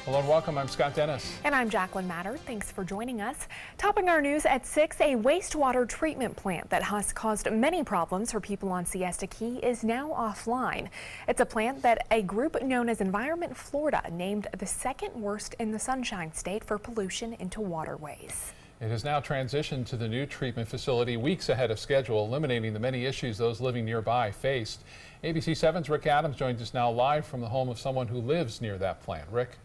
Hello and welcome. I'm Scott Dennis. And I'm Jacqueline Matter. Thanks for joining us. Topping our news at 6, a wastewater treatment plant that has caused many problems for people on Siesta Key is now offline. It's a plant that a group known as Environment Florida named the second worst in the Sunshine State for pollution into waterways. It has now transitioned to the new treatment facility weeks ahead of schedule, eliminating the many issues those living nearby faced. ABC 7's Rick Adams joins us now live from the home of someone who lives near that plant. Rick?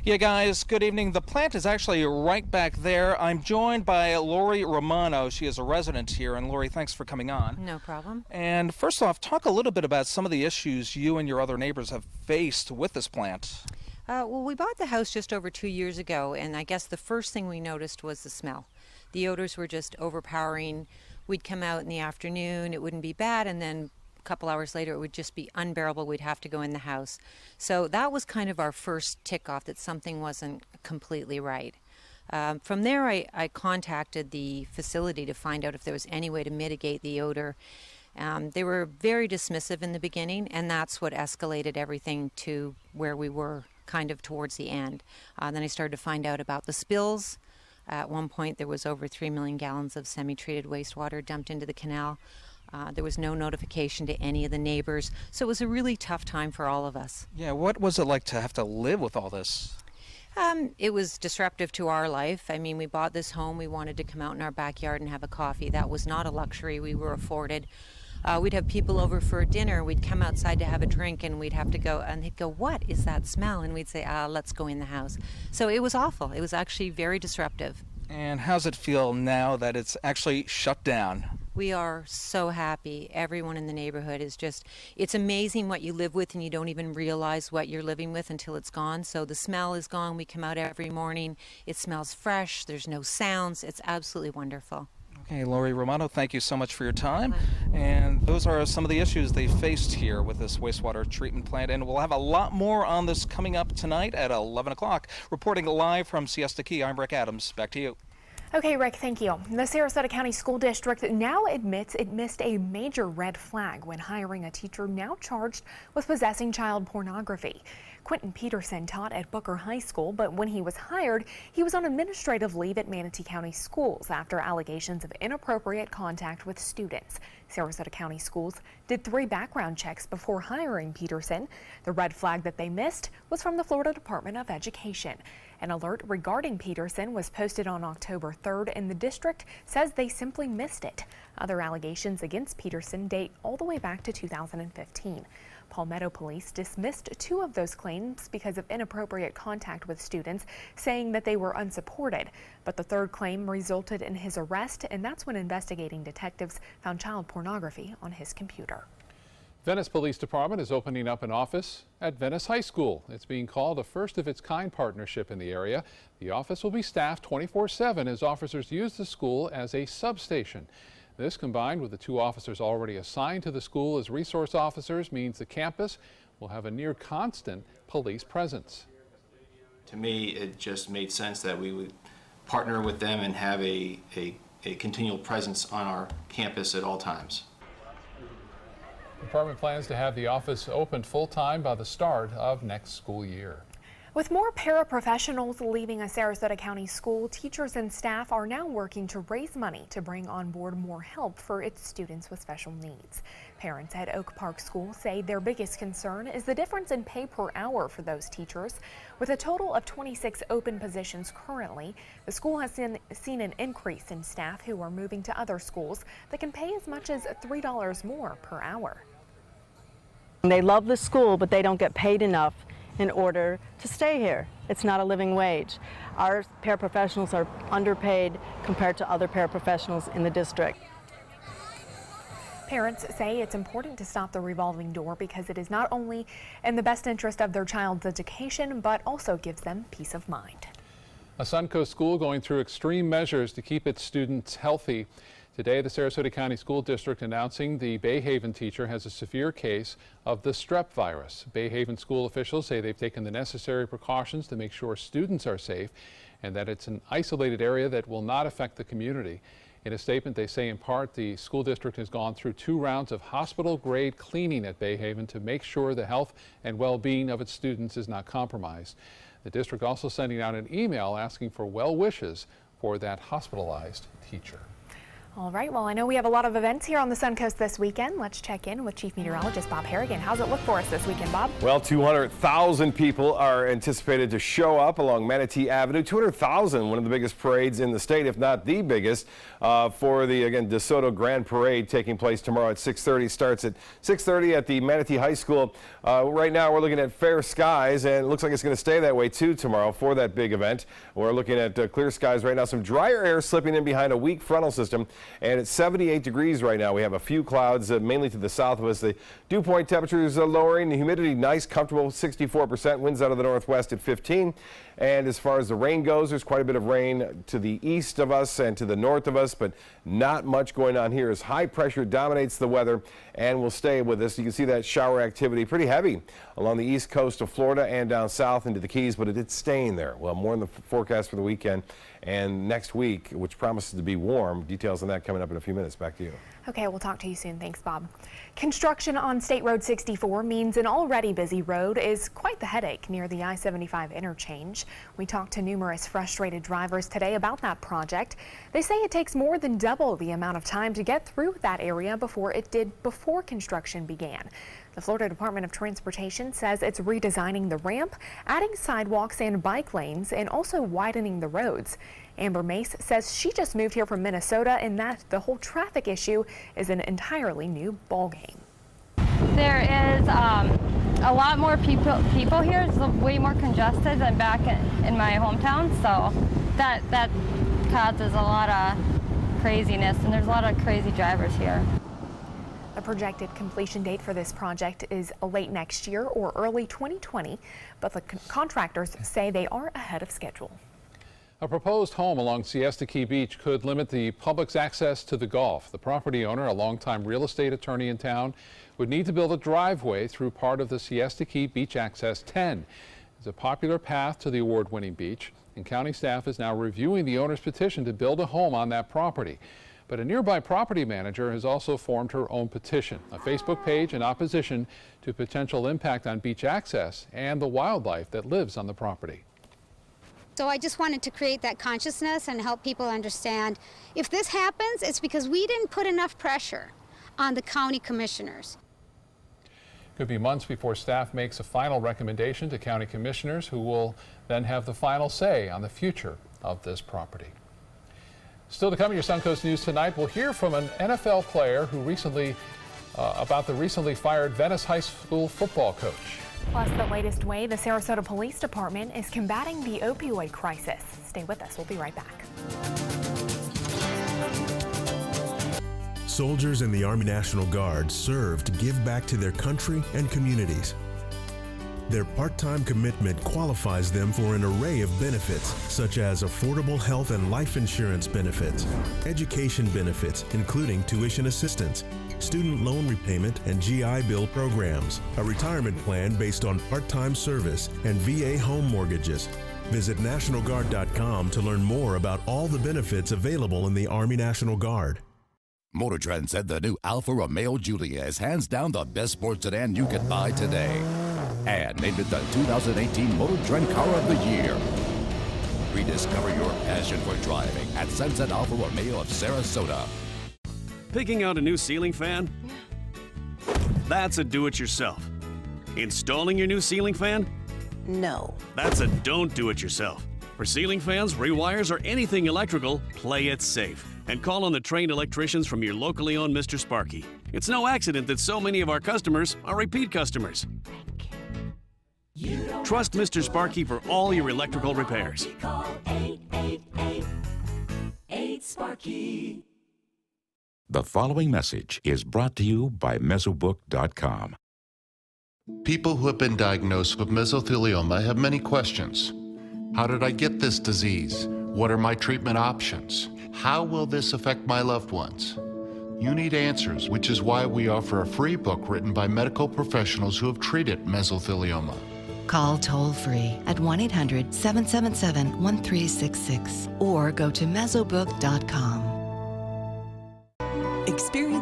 Yeah, guys, good evening. The plant is actually right back there. I'm joined by Lori Romano. She is a resident here. And Lori, thanks for coming on. No problem. And first off, talk a little bit about some of the issues you and your other neighbors have faced with this plant. Well, we bought the house just over 2 years ago, and I guess the first thing we noticed was the smell. The odors were just overpowering. We'd come out in the afternoon, it wouldn't be bad, and then a couple hours later it would just be unbearable. We'd have to go in the house. So that was kind of our first tick off that something wasn't completely right. From there I contacted the facility to find out if there was any way to mitigate the odor. They were very dismissive in the beginning, and that's what escalated everything to where we were kind of towards the end. Then I started to find out about the spills. At one point there was over 3 million gallons of semi-treated wastewater dumped into the canal. There was no notification to any of the neighbors, so it was a really tough time for all of us. Yeah, what was it like to have to live with all this? It was disruptive to our life. I mean, we bought this home, we wanted to come out in our backyard and have a coffee. That was not a luxury we were afforded. We'd have people over for dinner, we'd come outside to have a drink, and we'd have to go, and they'd go, "What is that smell?" And we'd say, let's go in the house. So it was awful. It was actually very disruptive. And how's it feel now that it's actually shut down? We are so happy. Everyone in the neighborhood is just, it's amazing what you live with and you don't even realize what you're living with until it's gone. So the smell is gone. We come out every morning. It smells fresh. There's no sounds. It's absolutely wonderful. Okay, Lori Romano, thank you so much for your time. And those are some of the issues they faced here with this wastewater treatment plant. And we'll have a lot more on this coming up tonight at 11 o'clock. Reporting live from Siesta Key, I'm Rick Adams. Back to you. Okay, Rick, thank you. The Sarasota County School District now admits it missed a major red flag when hiring a teacher now charged with possessing child pornography. Quentin Peterson taught at Booker High School, but when he was hired, he was on administrative leave at Manatee County Schools after allegations of inappropriate contact with students. Sarasota County Schools did 3 background checks before hiring Peterson. The red flag that they missed was from the Florida Department of Education. An alert regarding Peterson was posted on October 3rd, and the district says they simply missed it. Other allegations against Peterson date all the way back to 2015. Palmetto Police dismissed 2 of those claims because of inappropriate contact with students, saying that they were unsupported. But the 3rd claim resulted in his arrest, and that's when investigating detectives found child pornography on his computer. Venice Police Department is opening up an office at Venice High School. It's being called a first-of-its-kind partnership in the area. The office will be staffed 24/7 as officers use the school as a substation. This, combined with the 2 officers already assigned to the school as resource officers, means the campus will have a near constant police presence. To me, it just made sense that we would partner with them and have a continual presence on our campus at all times. The department plans to have the office opened full-time by the start of next school year. With more paraprofessionals leaving a Sarasota County school, teachers and staff are now working to raise money to bring on board more help for its students with special needs. Parents at Oak Park School say their biggest concern is the difference in pay per hour for those teachers. With a total of 26 open positions currently, the school has seen an increase in staff who are moving to other schools that can pay as much as $3 more per hour. They love the school, but they don't get paid enough in order to stay here. It's not a living wage. Our paraprofessionals are underpaid compared to other paraprofessionals in the district. Parents say it's important to stop the revolving door because it is not only in the best interest of their child's education, but also gives them peace of mind. A Suncoast school going through extreme measures to keep its students healthy. Today, the Sarasota County School District announcing the Bayhaven teacher has a severe case of the strep virus. Bayhaven school officials say they've taken the necessary precautions to make sure students are safe and that it's an isolated area that will not affect the community. In a statement, they say in part the school district has gone through 2 rounds of hospital-grade cleaning at Bayhaven to make sure the health and well-being of its students is not compromised. The district also sending out an email asking for well wishes for that hospitalized teacher. All right, well, I know we have a lot of events here on the Suncoast this weekend. Let's check in with Chief Meteorologist Bob Harrigan. How's it look for us this weekend, Bob? Well, 200,000 people are anticipated to show up along Manatee Avenue. 200,000, one of the biggest parades in the state, if not the biggest, for the, again, DeSoto Grand Parade taking place tomorrow at 6:30. Starts at 6:30 at the Manatee High School. Right now, we're looking at fair skies, and it looks like it's going to stay that way, too, tomorrow for that big event. We're looking at clear skies right now. Some drier air slipping in behind a weak frontal system. And it's 78 degrees right now. We have a few clouds mainly to the south of us. The dew point temperatures are lowering. The humidity nice, comfortable, 64%. Winds out of the northwest at 15. And as far as the rain goes, there's quite a bit of rain to the east of us and to the north of us, but not much going on here as high pressure dominates the weather and will stay with us. You can see that shower activity pretty heavy along the east coast of Florida and down south into the Keys, but it's staying there. Well, more in the forecast for the weekend and next week, which promises to be warm. Details on that coming up in a few minutes. Back to you. Okay, we'll talk to you soon. Thanks, Bob. Construction on State Road 64 means an already busy road is quite the headache near the I-75 interchange. We talked to numerous frustrated drivers today about that project. They say it takes more than double the amount of time to get through that area before it did before construction began. The Florida Department of Transportation says it's redesigning the ramp, adding sidewalks and bike lanes, and also widening the roads. Amber Mace says she just moved here from Minnesota and that the whole traffic issue is an entirely new ballgame. There is a lot more people here. It's way more congested than back in my hometown, so that causes a lot of craziness, and there's a lot of crazy drivers here. The projected completion date for this project is late next year or early 2020, but the contractors say they are ahead of schedule. A proposed home along Siesta Key Beach could limit the public's access to the Gulf. The property owner, a longtime real estate attorney in town, would need to build a driveway through part of the Siesta Key Beach Access 10. It's a popular path to the award-winning beach, and county staff is now reviewing the owner's petition to build a home on that property. But a nearby property manager has also formed her own petition, a Facebook page in opposition to potential impact on beach access and the wildlife that lives on the property. So I just wanted to create that consciousness and help people understand if this happens, it's because we didn't put enough pressure on the county commissioners. Could be months before staff makes a final recommendation to county commissioners, who will then have the final say on the future of this property. Still to come in your Suncoast News tonight, we'll hear from an NFL player who recently, about the recently fired Venice High School football coach. Plus, the latest way the Sarasota Police Department is combating the opioid crisis. Stay with us. We'll be right back. Soldiers in the Army National Guard serve to give back to their country and communities. Their part-time commitment qualifies them for an array of benefits, such as affordable health and life insurance benefits, education benefits, including tuition assistance, student loan repayment and GI Bill programs, a retirement plan based on part-time service, and VA home mortgages. Visit NationalGuard.com to learn more about all the benefits available in the Army National Guard. Motor Trend said the new Alfa Romeo Giulia is hands down the best sports sedan you can buy today, and named it the 2018 Motor Trend Car of the Year. Rediscover your passion for driving at Sunset Alfa Romeo of Sarasota. Picking out a new ceiling fan? That's a do-it-yourself. Installing your new ceiling fan? No. That's a don't do-it-yourself. For ceiling fans, rewires, or anything electrical, play it safe and call on the trained electricians from your locally owned Mr. Sparky. It's no accident that so many of our customers are repeat customers. Trust Mr. Sparky for all your electrical repairs. Call 888-8-SPARKY. The following message is brought to you by Mesobook.com. People who have been diagnosed with mesothelioma have many questions. How did I get this disease? What are my treatment options? How will this affect my loved ones? You need answers, which is why we offer a free book written by medical professionals who have treated mesothelioma. Call toll-free at 1-800-777-1366 or go to Mesobook.com.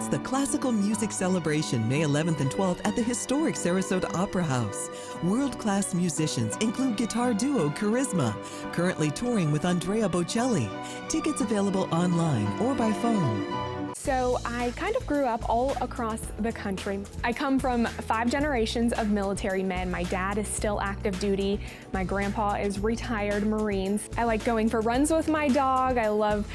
the Classical Music Celebration May 11th and 12th at the historic Sarasota Opera House. World-class musicians include guitar duo Charisma, currently touring with Andrea Bocelli. Tickets available online or by phone. So I kind of grew up all across the country. I come from 5 generations of military men. My dad is still active duty. My grandpa is retired Marines. I like going for runs with my dog. I love,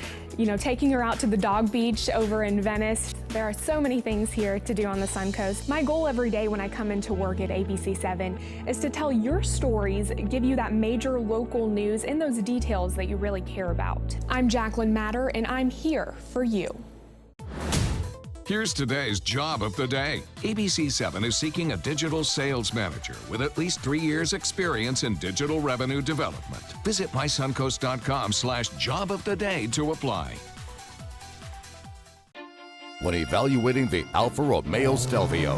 taking her out to the dog beach over in Venice. There are so many things here to do on the Suncoast. My goal every day when I come into work at ABC7 is to tell your stories, give you that major local news and those details that you really care about. I'm Jacqueline Matter, and I'm here for you. Here's today's job of the day. ABC7 is seeking a digital sales manager with at least 3 years experience in digital revenue development. Visit mysuncoast.com/job of the day to apply. When evaluating the Alfa Romeo Stelvio,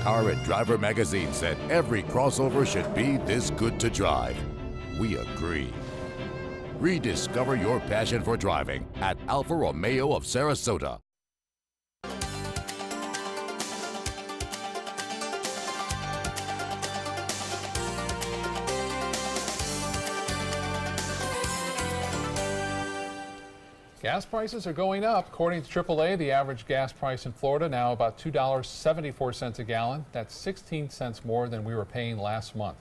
Car and Driver magazine said every crossover should be this good to drive. We agree. Rediscover your passion for driving at Alfa Romeo of Sarasota. Gas prices are going up. According to AAA, the average gas price in Florida now about $2.74 a gallon. That's 16 cents more than we were paying last month.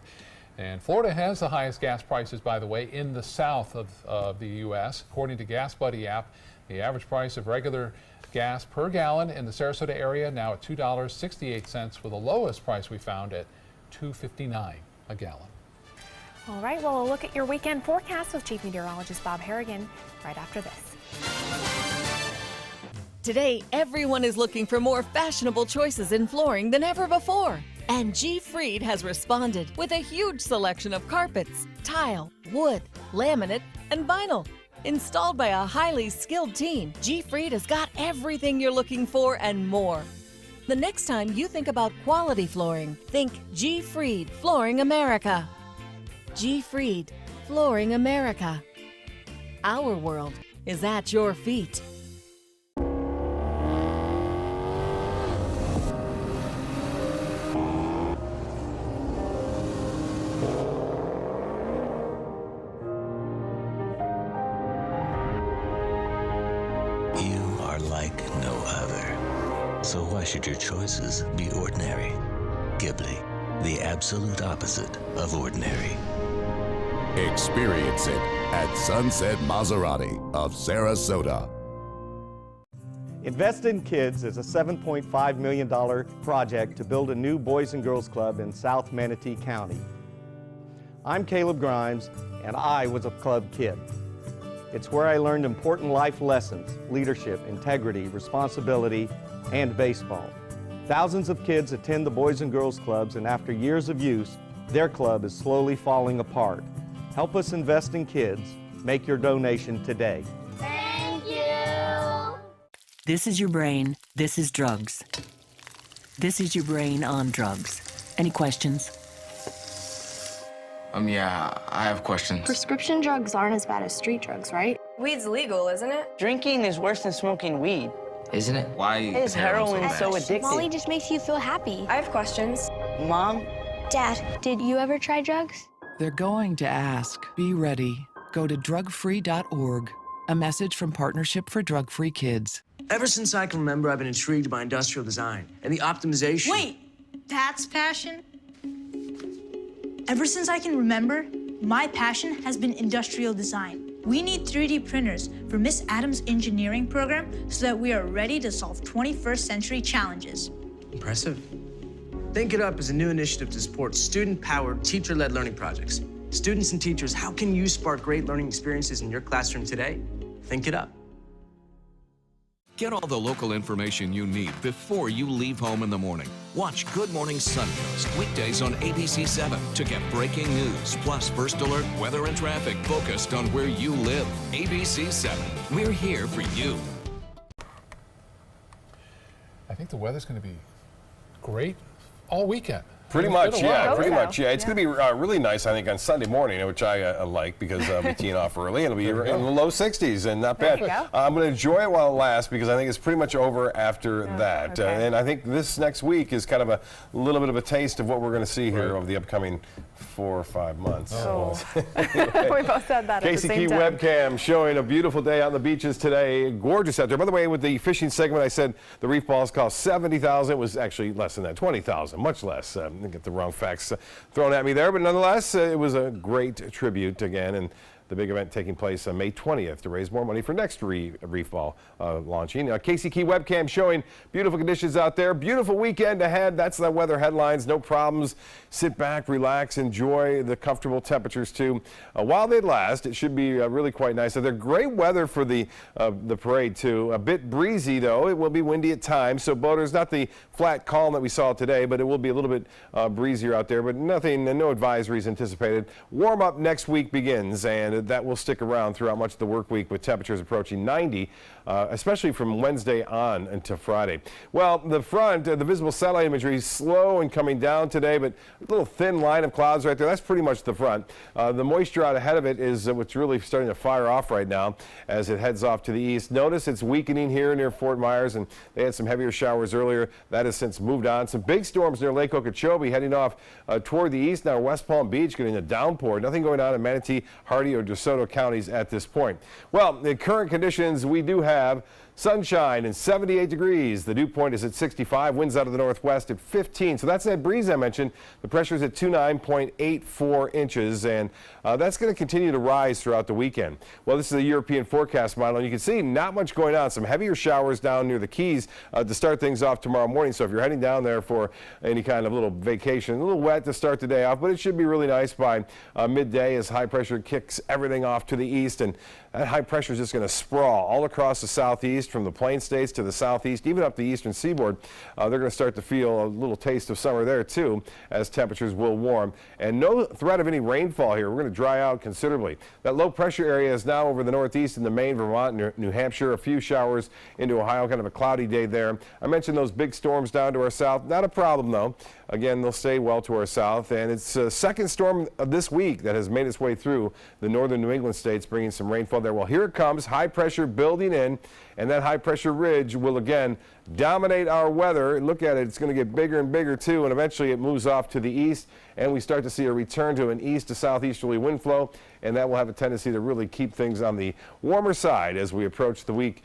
And Florida has the highest gas prices, by the way, in the south of the U.S. According to Gas Buddy app, the average price of regular gas per gallon in the Sarasota area now at $2.68, with the lowest price we found at $2.59 a gallon. All right, well, a look at your weekend forecast with Chief Meteorologist Bob Harrigan right after this. Today, everyone is looking for more fashionable choices in flooring than ever before. And G. Fried has responded with a huge selection of carpets, tile, wood, laminate, and vinyl. Installed by a highly skilled team, G. Fried has got everything you're looking for and more. The next time you think about quality flooring, think G. Fried Flooring America. G. Fried Flooring America. Our world is at your feet. You are like no other. So why should your choices be ordinary? Ghibli, the absolute opposite of ordinary. Experience it at Sunset Maserati of Sarasota. Invest in Kids is a $7.5 million project to build a new Boys and Girls Club in South Manatee County. I'm Caleb Grimes, and I was a club kid. It's where I learned important life lessons, leadership, integrity, responsibility, and baseball. Thousands of kids attend the Boys and Girls Clubs, and after years of use, their club is slowly falling apart. Help us invest in kids. Make your donation today. Thank you. This is your brain. This is drugs. This is your brain on drugs. Any questions? Yeah, I have questions. Prescription drugs aren't as bad as street drugs, right? Weed's legal, isn't it? Drinking is worse than smoking weed. Isn't it? Why is heroin so addictive? Molly just makes you feel happy. I have questions. Mom? Dad, did you ever try drugs? They're going to ask. Be ready. Go to drugfree.org. A message from Partnership for Drug-Free Kids. Ever since I can remember, I've been intrigued by industrial design and the optimization. Wait, that's passion? Ever since I can remember, my passion has been industrial design. We need 3D printers for Miss Adams' engineering program so that we are ready to solve 21st century challenges. Impressive. Think It Up is a new initiative to support student-powered, teacher-led learning projects. Students and teachers, how can you spark great learning experiences in your classroom today? Think It Up. Get all the local information you need before you leave home in the morning. Watch Good Morning Suncoast weekdays on ABC7 to get breaking news, plus first alert, weather, and traffic focused on where you live. ABC7, we're here for you. I think the weather's going to be great all weekend. Pretty much, yeah. Pretty much, yeah. It's going to be really nice, I think, on Sunday morning, which I like because I'll be teeing off early. It'll be in the low 60s and not bad. I'm going to enjoy it while it lasts because I think it's pretty much over after that. And I think this next week is kind of a little bit of a taste of what we're going to see here over the upcoming 4 or 5 months. We both said that Casey at the same Key time. webcam showing a beautiful day on the beaches today. Gorgeous out there. By the way, with the fishing segment, I said the reef balls cost $70,000. It was actually less than that, $20,000, much less. I didn't get the wrong facts thrown at me there, but nonetheless, it was a great tribute again. And the big event taking place on May 20th to raise more money for next reef ball launching. Casey Key webcam showing beautiful conditions out there. Beautiful weekend ahead. That's the weather headlines. No problems. Sit back, relax, enjoy the comfortable temperatures too. While they last, it should be really quite nice. So they're great weather for the parade too. A bit breezy though. It will be windy at times. So boaters, not the flat calm that we saw today, but it will be a little bit breezier out there. But nothing, no advisories anticipated. Warm up next week begins, and that will stick around throughout much of the work week with temperatures approaching 90, especially from Wednesday on until Friday. Well, the front, the visible satellite imagery is slow and coming down today, but a little thin line of clouds right there. That's pretty much the front. The moisture out ahead of it is what's really starting to fire off right now as it heads off to the east. Notice it's weakening here near Fort Myers, and they had some heavier showers earlier. That has since moved on. Some big storms near Lake Okeechobee heading off toward the east. Now West Palm Beach getting a downpour. Nothing going on in Manatee, Hardy, or DeSoto counties at this point. Well, the current conditions, we do have sunshine and 78 degrees. The dew point is at 65. Winds out of the northwest at 15. So that's that breeze I mentioned. The pressure is at 29.84 inches, and that's going to continue to rise throughout the weekend. Well, this is a European forecast model, and you can see not much going on. Some heavier showers down near the Keys to start things off tomorrow morning. So if you're heading down there for any kind of little vacation, a little wet to start the day off, but it should be really nice by midday as high pressure kicks everything off to the east, and that high pressure is just going to sprawl all across the southeast, from the Plain States to the southeast, even up the eastern seaboard. They're going to start to feel a little taste of summer there too, as temperatures will warm. And no threat of any rainfall here. We're going to dry out considerably. That low pressure area is now over the northeast into Maine, Vermont, New Hampshire. A few showers into Ohio, kind of a cloudy day there. I mentioned those big storms down to our south. Not a problem though. Again, they'll stay well to our south, and it's a second storm of this week that has made its way through the northern New England states, bringing some rainfall there. Well, here it comes, high pressure building in, and that high pressure ridge will again dominate our weather. Look at it, it's going to get bigger and bigger too, and eventually it moves off to the east, and we start to see a return to an east to southeasterly wind flow, and that will have a tendency to really keep things on the warmer side as we approach the week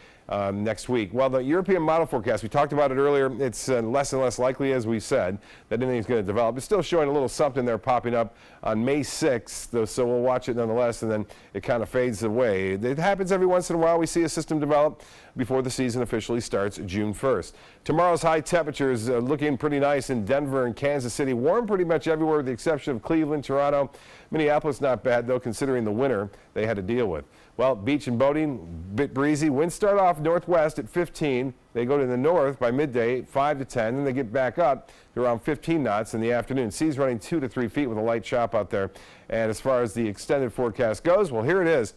next week. Well, the European model forecast, we talked about it earlier, it's less and less likely, as we said, that anything's going to develop. It's still showing a little something there popping up on May 6th, though, so we'll watch it nonetheless, and then it kind of fades away. It happens every once in a while. We see a system develop before the season officially starts June 1st. Tomorrow's high temperatures looking pretty nice in Denver and Kansas City. Warm pretty much everywhere with the exception of Cleveland, Toronto. Minneapolis not bad, though, considering the winter they had to deal with. Well, beach and boating, bit breezy. Winds start off northwest at 15. They go to the north by midday, 5 to 10, and they get back up to around 15 knots in the afternoon. Seas running 2 to 3 feet with a light chop out there. And as far as the extended forecast goes, well, here it is.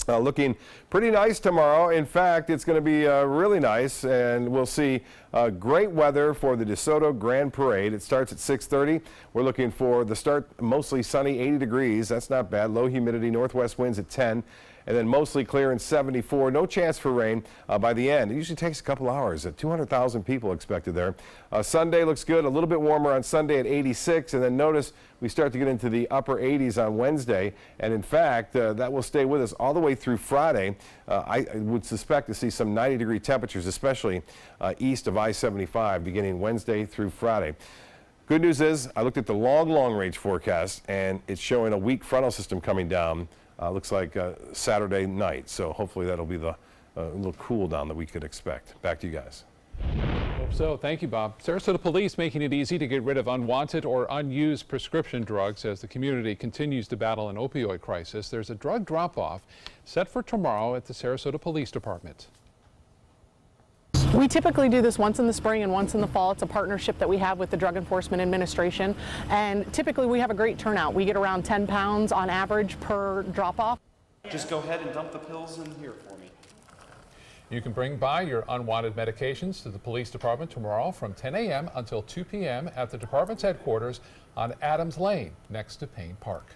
Looking pretty nice tomorrow. In fact, it's going to be really nice, and we'll see great weather for the DeSoto Grand Parade. It starts at 6:30. We're looking for the start mostly sunny, 80 degrees. That's not bad. Low humidity, northwest winds at 10. And then mostly clear and 74. No chance for rain by the end. It usually takes a couple hours. 200,000 people expected there. Sunday looks good. A little bit warmer on Sunday at 86. And then notice we start to get into the upper 80s on Wednesday. And in fact, that will stay with us all the way through Friday. I would suspect to see some 90-degree temperatures, especially east of I-75, beginning Wednesday through Friday. Good news is I looked at the long range forecast, and it's showing a weak frontal system coming down. Looks like Saturday night, so hopefully that'll be the little cool down that we could expect. Back to you guys. Hope so. Thank you, Bob. Sarasota Police making it easy to get rid of unwanted or unused prescription drugs as the community continues to battle an opioid crisis. There's a drug drop-off set for tomorrow at the Sarasota Police Department. We typically do this once in the spring and once in the fall. It's a partnership that we have with the Drug Enforcement Administration, and typically we have a great turnout. We get around 10 pounds on average per drop-off. Just go ahead and dump the pills in here for me. You can bring by your unwanted medications to the police department tomorrow from 10 a.m. until 2 p.m. at the department's headquarters on Adams Lane next to Payne Park.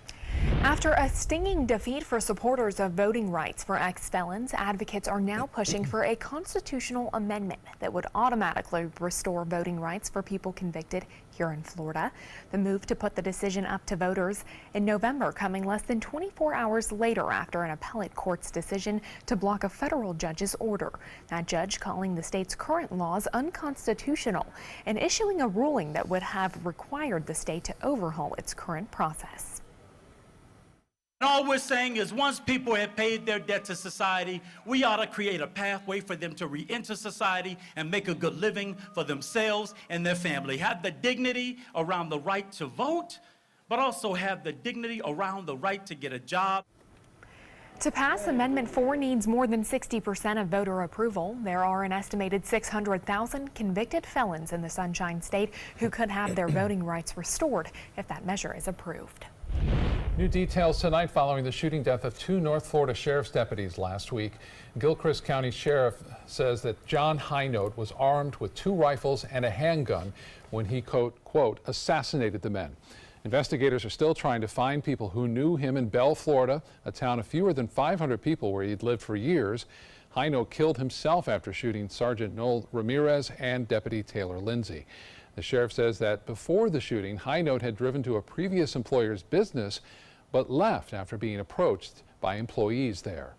After a stinging defeat for supporters of voting rights for ex-felons, advocates are now pushing for a constitutional amendment that would automatically restore voting rights for people convicted here in Florida. The move to put the decision up to voters in November coming less than 24 hours later after an appellate court's decision to block a federal judge's order. That judge calling the state's current laws unconstitutional and issuing a ruling that would have required the state to overhaul its current process. And all we're saying is once people have paid their debt to society, we ought to create a pathway for them to re-enter society and make a good living for themselves and their family. Have the dignity around the right to vote, but also have the dignity around the right to get a job. To pass, Amendment 4 needs more than 60% of voter approval. There are an estimated 600,000 convicted felons in the Sunshine State who could have their voting rights restored if that measure is approved. New details tonight following the shooting death of 2 North Florida sheriff's deputies last week. Gilchrist County Sheriff says that John Highnote was armed with 2 rifles and a handgun when he, quote, assassinated the men. Investigators are still trying to find people who knew him in Bell, Florida, a town of fewer than 500 people where he'd lived for years. Highnote killed himself after shooting Sergeant Noel Ramirez and Deputy Taylor Lindsay. The sheriff says that before the shooting, Highnote had driven to a previous employer's business, but left after being approached by employees there.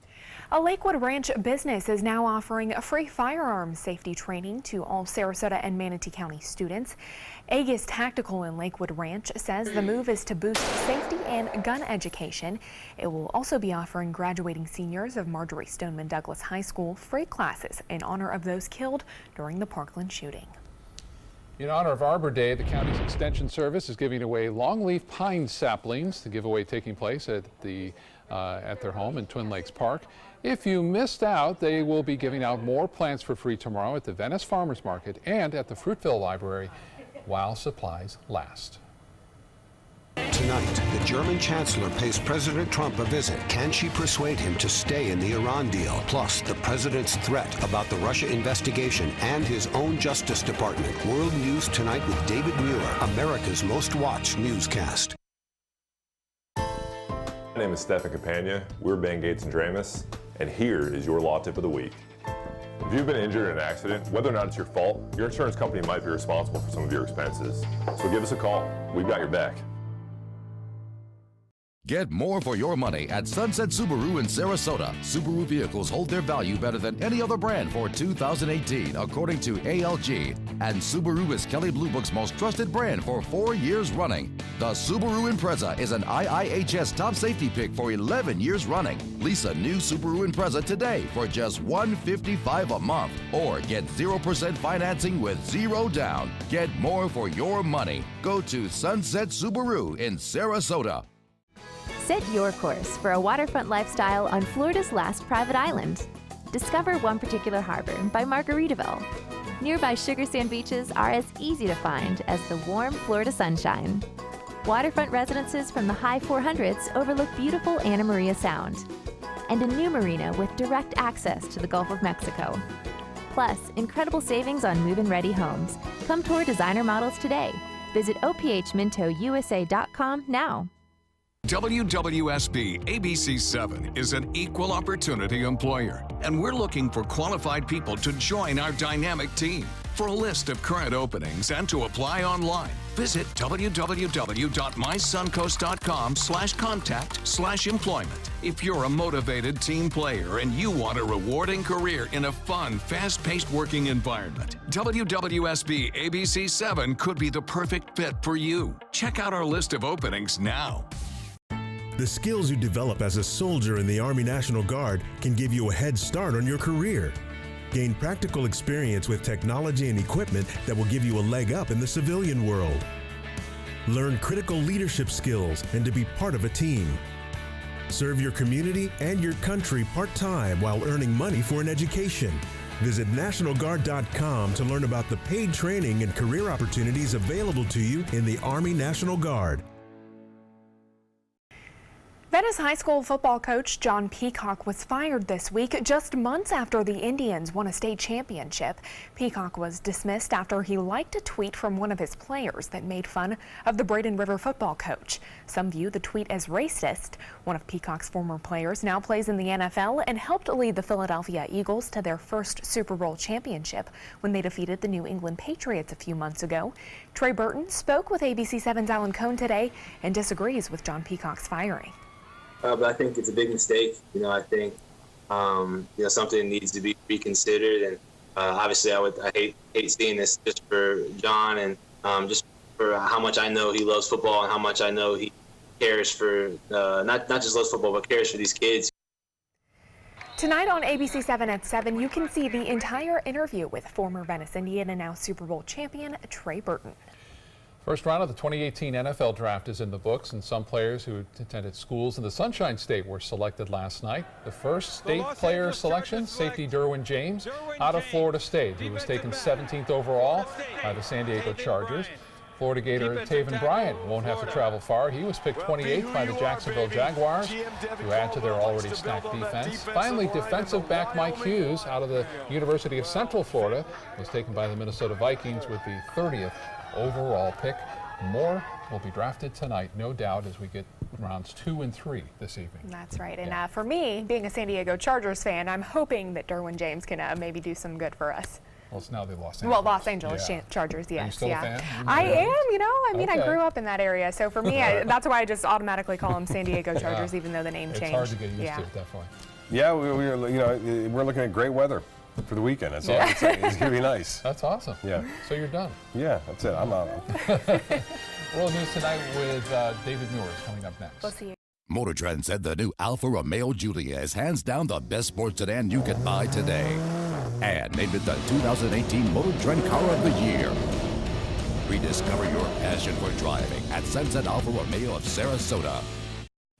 A Lakewood Ranch business is now offering a free firearms safety training to all Sarasota and Manatee County students. Aegis Tactical in Lakewood Ranch says the move is to boost safety and gun education. It will also be offering graduating seniors of Marjorie Stoneman Douglas High School free classes in honor of those killed during the Parkland shooting. In honor of Arbor Day, the county's extension service is giving away longleaf pine saplings. The giveaway taking place at their home in Twin Lakes Park. If you missed out, they will be giving out more plants for free tomorrow at the Venice Farmers Market and at the Fruitville Library while supplies last. Tonight, the German chancellor pays President Trump a visit. Can she persuade him to stay in the Iran deal? Plus, the president's threat about the Russia investigation and his own Justice Department. World News Tonight with David Muir, America's most watched newscast. My name is Stefan Campagna. We're Ben Gates and Dramus, and here is your law tip of the week. If you've been injured in an accident, whether or not it's your fault, your insurance company might be responsible for some of your expenses. So give us a call. We've got your back. Get more for your money at Sunset Subaru in Sarasota. Subaru vehicles hold their value better than any other brand for 2018, according to ALG. And Subaru is Kelley Blue Book's most trusted brand for 4 years running. The Subaru Impreza is an IIHS top safety pick for 11 years running. Lease a new Subaru Impreza today for just $155 a month. Or get 0% financing with 0 down. Get more for your money. Go to Sunset Subaru in Sarasota. Set your course for a waterfront lifestyle on Florida's last private island. Discover one particular harbor by Margaritaville. Nearby sugar sand beaches are as easy to find as the warm Florida sunshine. Waterfront residences from the high 400s overlook beautiful Anna Maria Sound. And a new marina with direct access to the Gulf of Mexico. Plus, incredible savings on move-in-ready homes. Come tour designer models today. Visit ophmintousa.com now. WWSB ABC7 is an equal opportunity employer, and we're looking for qualified people to join our dynamic team. For a list of current openings and to apply online, visit www.mysuncoast.com/contact/employment. If you're a motivated team player and you want a rewarding career in a fun, fast-paced working environment, WWSB ABC7 could be the perfect fit for you. Check out our list of openings now. The skills you develop as a soldier in the Army National Guard can give you a head start on your career. Gain practical experience with technology and equipment that will give you a leg up in the civilian world. Learn critical leadership skills and to be part of a team. Serve your community and your country part-time while earning money for an education. Visit NationalGuard.com to learn about the paid training and career opportunities available to you in the Army National Guard. Venice High School football coach John Peacock was fired this week, just months after the Indians won a state championship. Peacock was dismissed after he liked a tweet from one of his players that made fun of the Braden River football coach. Some view the tweet as racist. One of Peacock's former players now plays in the NFL and helped lead the Philadelphia Eagles to their first Super Bowl championship when they defeated the New England Patriots a few months ago. Trey Burton spoke with ABC7's Alan Cohn today and disagrees with John Peacock's firing. But I think it's a big mistake. I think something needs to be reconsidered, and obviously I hate seeing this just for John and just for how much I know he loves football and how much I know he cares for not just loves football but cares for these kids. Tonight on ABC7 at 7, you can see the entire interview with former Venice Indian and now Super Bowl champion Trey Burton. First round of the 2018 NFL Draft is in the books, and some players who attended schools in the Sunshine State were selected last night. The first state player selection, safety Derwin James, out of Florida State. He was taken 17th overall by the San Diego Chargers. Florida Gator Taven Bryan won't have to travel far. He was picked 28th by the Jacksonville Jaguars to add to their already stacked defense. Finally, defensive back Mike Hughes out of the University of Central Florida was taken by the Minnesota Vikings with the 30th overall pick. More will be drafted tonight, no doubt, as we get rounds 2 and 3 this evening. That's right. And for me, being a San Diego Chargers fan, I'm hoping that Derwin James can maybe do some good for us. Well, it's now the Los Angeles. Well, Los Angeles Chargers, yes. Are you still a fan? I am, Okay. I grew up in that area. So for me, that's why I just automatically call them San Diego Chargers, even though the name changed. It's hard to get used to, definitely. Yeah, we're looking at great weather for the weekend. That's all I'm saying. It's going to be nice. That's awesome. Yeah. So you're done. Yeah, that's it. I'm out. World News Tonight with David Muir is coming up next. We'll see you. Motor Trend said the new Alfa Romeo Giulia is hands down the best sports sedan you can buy today. And named it the 2018 Motor Trend Car of the Year. Rediscover your passion for driving at Sunset Alfa Romeo of Sarasota.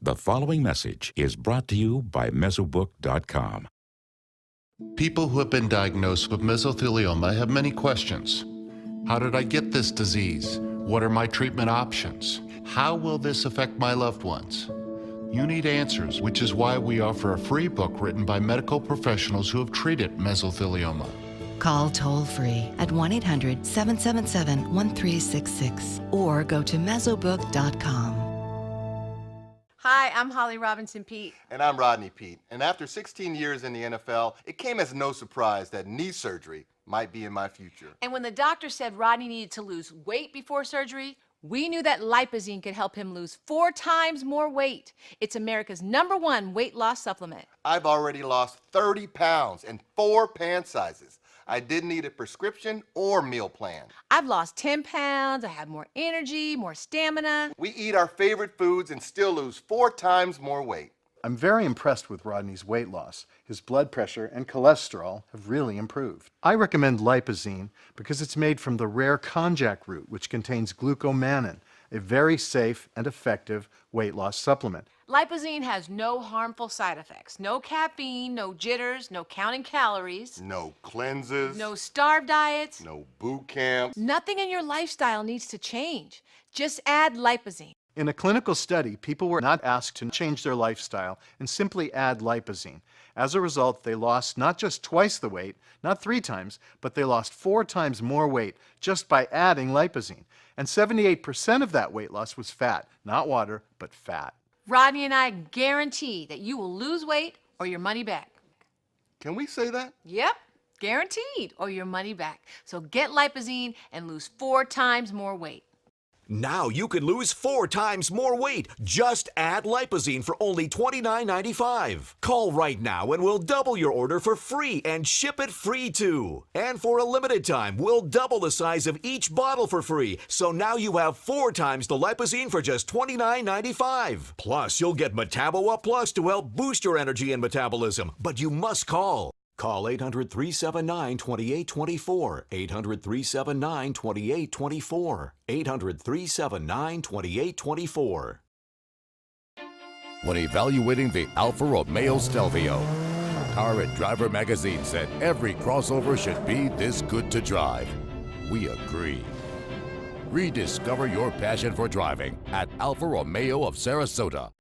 The following message is brought to you by Mesobook.com. People who have been diagnosed with mesothelioma have many questions. How did I get this disease? What are my treatment options? How will this affect my loved ones? You need answers, which is why we offer a free book written by medical professionals who have treated mesothelioma. Call toll-free at 1-800-777-1366 or go to mesobook.com. Hi, I'm Holly Robinson Pete. And I'm Rodney Pete. And after 16 years in the NFL, it came as no surprise that knee surgery might be in my future. And when the doctor said Rodney needed to lose weight before surgery, we knew that Lipozene could help him lose 4 times more weight. It's America's #1 weight loss supplement. I've already lost 30 pounds in 4 pant sizes. I didn't need a prescription or meal plan. I've lost 10 pounds, I have more energy, more stamina. We eat our favorite foods and still lose 4 times more weight. I'm very impressed with Rodney's weight loss. His blood pressure and cholesterol have really improved. I recommend Lipozene because it's made from the rare konjac root, which contains glucomannan, a very safe and effective weight loss supplement. Lipozene has no harmful side effects. No caffeine, no jitters, no counting calories. No cleanses. No starved diets. No boot camps. Nothing in your lifestyle needs to change. Just add Lipozene. In a clinical study, people were not asked to change their lifestyle and simply add Lipozene. As a result, they lost not just twice the weight, not 3 times, but they lost 4 times more weight just by adding Lipozene. And 78% of that weight loss was fat, not water, but fat. Rodney and I guarantee that you will lose weight or your money back. Can we say that? Yep, guaranteed, or your money back. So get Lipozene and lose 4 times more weight. Now you can lose 4 times more weight. Just add Lipozene for only $29.95. Call right now and we'll double your order for free and ship it free too. And for a limited time, we'll double the size of each bottle for free. So now you have 4 times the Lipozene for just $29.95. Plus, you'll get Metabo Plus to help boost your energy and metabolism. But you must call. Call 800-379-2824, 800-379-2824, 800-379-2824. When evaluating the Alfa Romeo Stelvio, Car and Driver magazine said every crossover should be this good to drive. We agree. Rediscover your passion for driving at Alfa Romeo of Sarasota.